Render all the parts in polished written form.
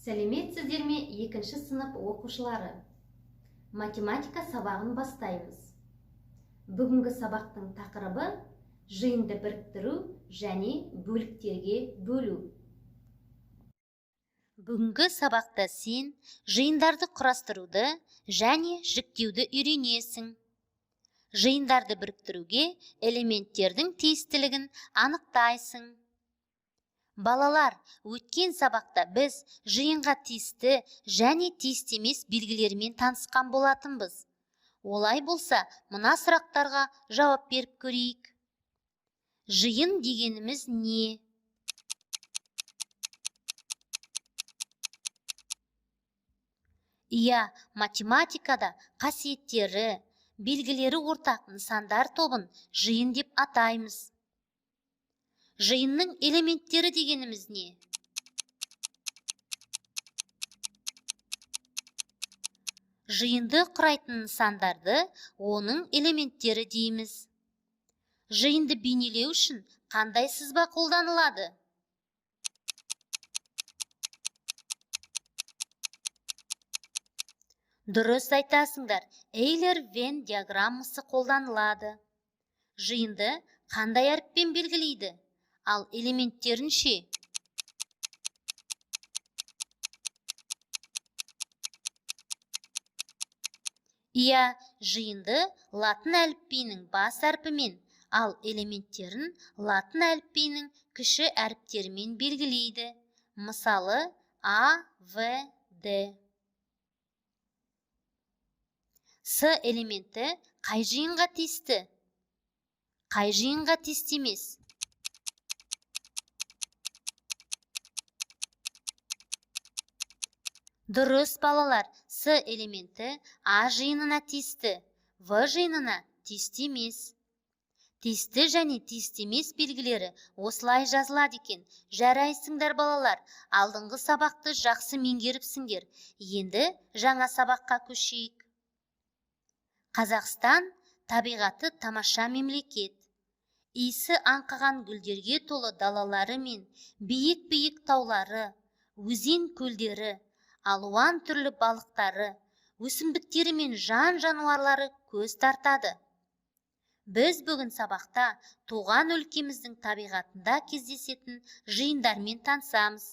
Сәлеметсіздер ме, екінші сынып оқушылары? Математика сабағын бастаймыз. Бүгінгі сабақтың тақырыбы жиынды біріктіру және бөліктерге бөлу. Бүгінгі сабақта сен жиындарды құрастыруды және жіктеуді үйренесің. Жиындарды біріктіруге элементтердің тиістілігін анықтайсың. Балалар, өткен сабақта біз жиынға тиісті және тиісті емес белгілерімен танысқан болатынбыз. Олай болса, мына сұрақтарға жауап беріп көрейік. Жиын дегеніміз не? Иә, математикада қасиеттері, белгілері ортақ нысандар тобын жиын деп атаймыз. Жиынның элементтері дегеніміз не? Жиынды құрайтын нысандарды оның элементтері дейміз. Жиынды бейнелеу үшін қандай сызба қолданылады? Дұрыс айтасыңдар, Эйлер-Венн диаграммасы қолданылады. Жиынды қандай әріппен белгілейді? Ал элементтерін ше? Иә, жиынды латын әліпбиінің бас әрпімен, ал элементтерін латын әліпбиінің кіші әріптерімен белгілейді. Мысалы, А, В, Д. С элементі қай жиынға тиісті? Қай жиынға тиісті емес? Дұрыс, балалар, С элементі А жиынына тиісті, В жиынына тиісті емес. Тиісті және тиісті емес белгілері осылай жазылады екен. Жарайсыңдар, балалар, алдыңғы сабақты жақсы меңгеріпсіңдер. Енді жаңа сабаққа көшейік. Қазақстан табиғаты тамаша мемлекет. Иісі аңқыған гүлдерге толы далалары мен биік-биік таулары, өзен көлдері, алуан түрлі балықтары, өсімдіктері мен жан-жануарлары көз тартады. Біз бүгін сабақта туған өлкеміздің табиғатында кездесетін жиындармен танысамыз.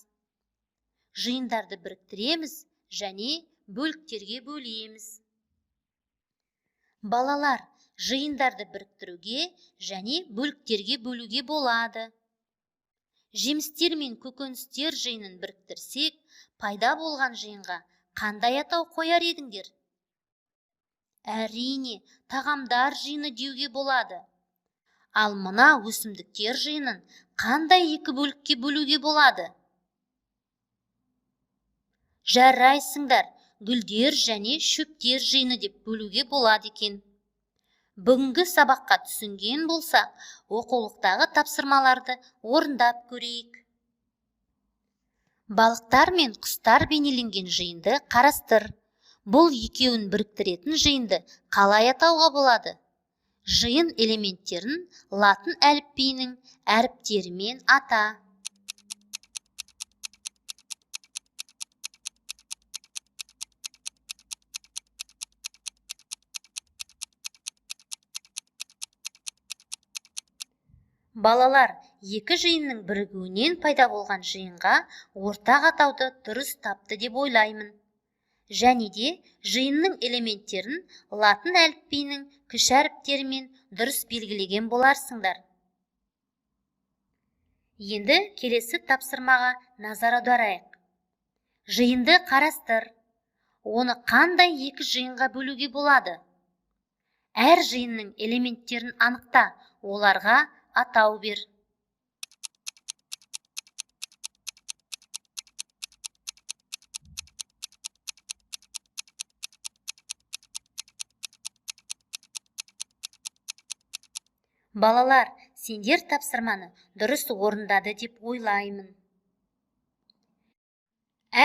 Жиындарды біріктіреміз және бөліктерге бөлеміз. Балалар, жиындарды біріктіруге және бөліктерге бөлуге болады. Жемістер мен көкөністер жиынын біріктірсек, пайда болған жиынға қандай атау қояр едіңдер? Әрине, тағамдар жиыны деуге болады. Ал мына өсімдіктер жиынын қандай екі бөлікке бөлуге болады? Жарайсыңдар, гүлдер және шөптер жиыны деп бөлуге болады екен. Бүгінгі сабаққа түсінген болсақ, оқулықтағы тапсырмаларды орындап көрейік. Балықтар мен құстар бейнеленген жиынды қарастыр. Бұл екеуін біріктіретін жиынды қалай атауға болады? Жиын элементтерін латын әліпбиінің әріптерімен ата. Балалар, екі жиынның бірігуінен пайда болған жиынға ортақ атауды дұрыс тапты деп ойлаймын. Және де жиынның элементтерін латын әліпбиінің кіші әріптерімен дұрыс белгілеген боларсыңдар. Енді келесі тапсырмаға назар аударайық. Жиынды қарастыр. Оны қандай екі жиынға бөлуге болады? Әр жиынның элементтерін анықта, оларға атау бер. Балалар, сендер тапсырманы дұрыс орындады деп ойлаймын.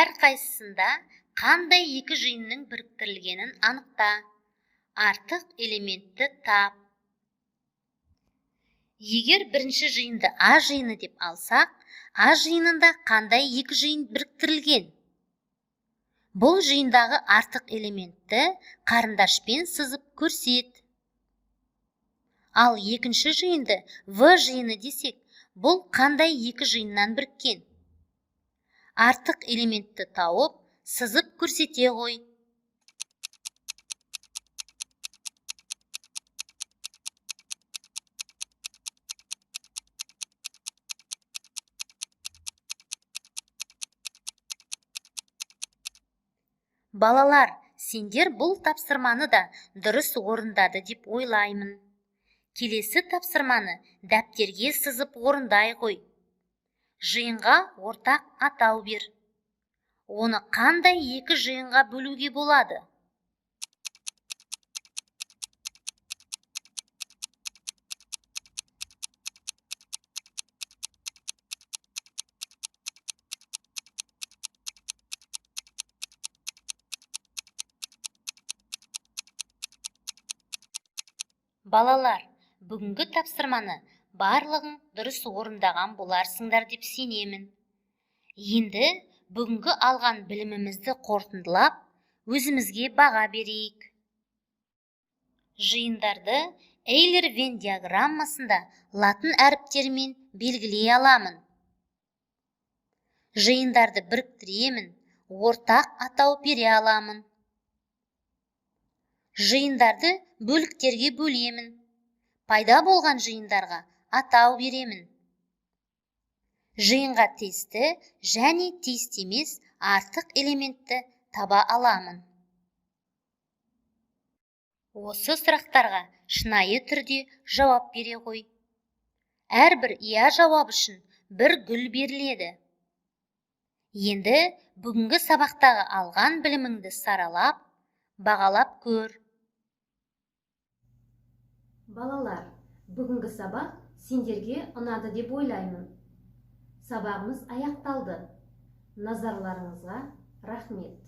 Әр қайсысында қандай екі жиынның біріктірілгенін анықта. Артық элементті тап. Егер бірінші жиынды А жиыны деп алсақ, А жиынында қандай екі жиын біріктірілген? Бұл жиындағы артық элементті қарындашпен сызып көрсет. Ал екінші жиынды В жиыны десек, бұл қандай екі жиыннан біріккен? Артық элементті тауып, сызып көрсете ғой. Балалар, сендер бұл тапсырманы да дұрыс орындады деп ойлаймын. Келесі тапсырманы дәптерге сызып орындай ғой. Жиынға ортақ атау бер. Оны қандай екі жиынға бөлуге болады? Балалар, бүгінгі тапсырманы барлығың дұрыс орындаған боларсыңдар деп сенемін. Енді бүгінгі алған білімімізді қорытындылап, өзімізге баға берейік. Жиындарды Эйлер-Вен диаграммасында латын әріптерімен белгілей аламын. Жиындарды біріктіремін, ортақ атау бере аламын. Жиындарды бөліктерге бөлемін. Пайда болған жиындарға атау беремін. Жиынға тиісті және тиісті емес артық элементті таба аламын. Осы сұрақтарға шынайы түрде жауап бере ғой. Әрбір иә жауап үшін бір гүл беріледі. Енді бүгінгі сабақтағы алған біліміңді саралап, бағалап көр. Балалар, бүгінгі сабақ сендерге ұнады деп ойлаймын. Сабағымыз аяқталды. Назарларыңызға рахмет.